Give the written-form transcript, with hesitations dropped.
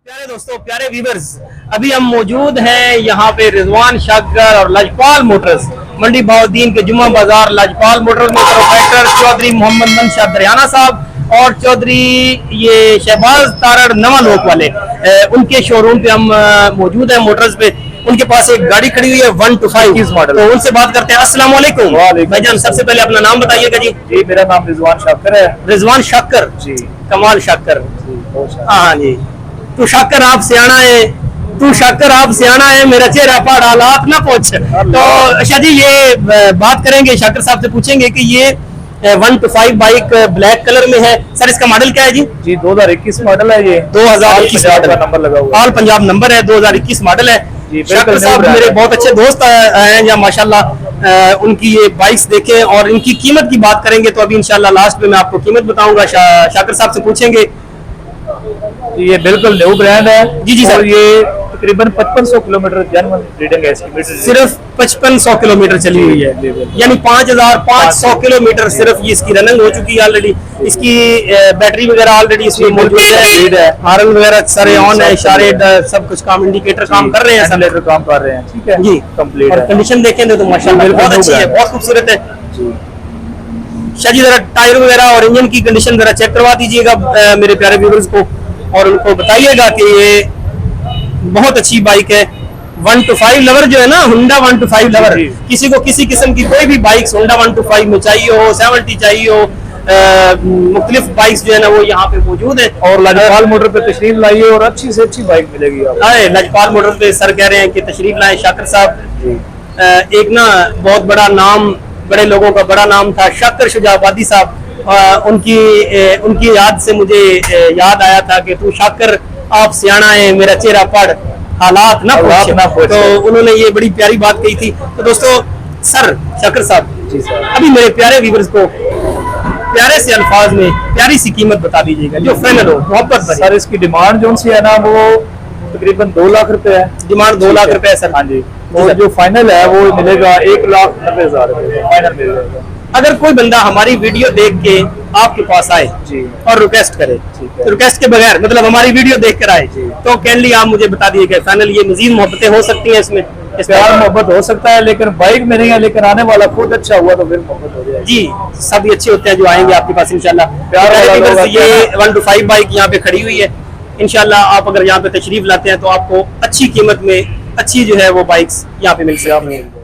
प्यारे दोस्तों, प्यारे व्यूवर्स, अभी हम मौजूद हैं यहाँ पे रिजवान शाकर और लजपाल मोटर्स मंडी बहाउद्दीन के जुम्मा बाजार लजपाल मोटर्स में प्रोफेसर चौधरी मोहम्मद मनशाह दरियाना साहब और चौधरी ये शहबाज तारड़ नवा लोक वाले उनके शोरूम पे हम मौजूद हैं मोटर्स पे। उनके पास एक गाड़ी खड़ी हुई है 125 मॉडल, तो उनसे बात करते हैं। अस्सलाम वालेकुम भाईजान, सबसे पहले अपना नाम बताइएगा जी। जी मेरा नाम रिजवान शाकर है। रिजवान शाकर जी, कमाल शाकर। हाँ जी, तू शाकर आप सियाना है, तू शाकर आप सियाना है, मेरा चेहरा पहाड़ हालात ना पूछ। तो अच्छा जी, ये बात करेंगे शाकर साहब से, पूछेंगे कि ये 125 बाइक ब्लैक कलर में है। सर इसका मॉडल क्या है जी? जी 2021 मॉडल है ये। 2021 मॉडल का नंबर लगा हुआ है। ऑल पंजाब नंबर है, 2021 मॉडल है। शाकर साहब मेरे बहुत अच्छे दोस्त हैं या माशाल्लाह, उनकी ये बाइक्स देखें और इनकी कीमत की बात करेंगे। तो अभी इंशाल्लाह लास्ट में मैं आपको कीमत बताऊंगा। शाकर साहब से पूछेंगे। ये बिल्कुल न्यू ब्रांड है। जी जी सर। ये तकरीबन 5500 किलोमीटर जेन्युइन रीडिंग है इसकी। सिर्फ 5500 किलोमीटर चली हुई है, यानी 5500 किलोमीटर सिर्फ ये इसकी रनिंग हो चुकी है ऑलरेडी। इसकी बैटरी वगैरह ऑलरेडी इसमें मौजूद है, हॉर्न वगैरह सारे ऑन है, इशारे सब कुछ काम, इंडिकेटर काम कर रहे हैं, एक्सीलरेटर काम कर रहे हैं। ठीक है जी, कंप्लीट और है। कंडीशन देखें तो माशाल्लाह बहुत अच्छी है, बहुत खूबसूरत है। शाह जी जरा टायर वगैरह और इंजन की कंडीशन जरा चेक करवा दीजिएगा मेरे प्यारे व्यूअर्स को, और उनको बताइएगा कि ये बहुत अच्छी बाइक है। 125 लवर जो है ना, हुंडा 125 लवर, किसी को किसी किस्म की कोई भी बाइक हुंडा 125 में चाहिए हो, 70 चाहिए हो, मुख्तलिफ बाइक्स जो है ना वो यहाँ पे मौजूद है। और लजपाल मोटर पे तशरीफ लाइए और अच्छी से अच्छी बाइक मिलेगी आपको। लजपाल मोटर पे सर कह रहे हैं कि तशरीफ लाए शाकर साहब। एक ना बहुत बड़ा नाम, बड़े लोगों का बड़ा नाम था शाकर शुजाबादी साहब। उनकी याद से मुझे याद आया था कि तू शाकर आप सियाना है, मेरा चेहरा पढ़ हालात ना पूछ। तो उन्होंने ये बड़ी प्यारी बात कही थी। तो दोस्तों, सर शाकर साहब जी सर, अभी मेरे प्यारे व्यूअर्स को प्यारे से अल्फाज में प्यारी सी कीमत बता दीजिएगा जो फाइनल हो, मोहब्बत सर। इसकी डिमांड जो सी है ना वो तकरीबन 2 लाख रुपए है। डिमांड 2 लाख रुपए है सर। हाँ जी, और जो फाइनल है वो मिलेगा 1,90,000 रुपए फाइनल मिलेगा। अगर कोई बंदा हमारी वीडियो देख के आपके पास आए जी और रिक्वेस्ट करे, तो रिक्वेस्ट के बगैर मतलब हमारी वीडियो देख कर आए, तो कैनली आप मुझे बता दीजिए फाइनल ये मजीद मोहब्बतें हो सकती हैं इसमें? प्यार मोहब्बत हो सकता है, लेकिन बाइक में नहीं है, लेकिन आने वाला खुद अच्छा हुआ तो फिर मोहब्बत हो जाएगी। जी सभी अच्छे होते हैं जो आएंगे आपके पास इंशाल्लाह। प्यार ये 125 बाइक यहाँ पे खड़ी हुई है। इंशाल्लाह आप अगर यहाँ पे तशरीफ लाते हैं तो आपको अच्छी कीमत में अच्छी जो है वो बाइक्स यहाँ पे मिल सकती हैं।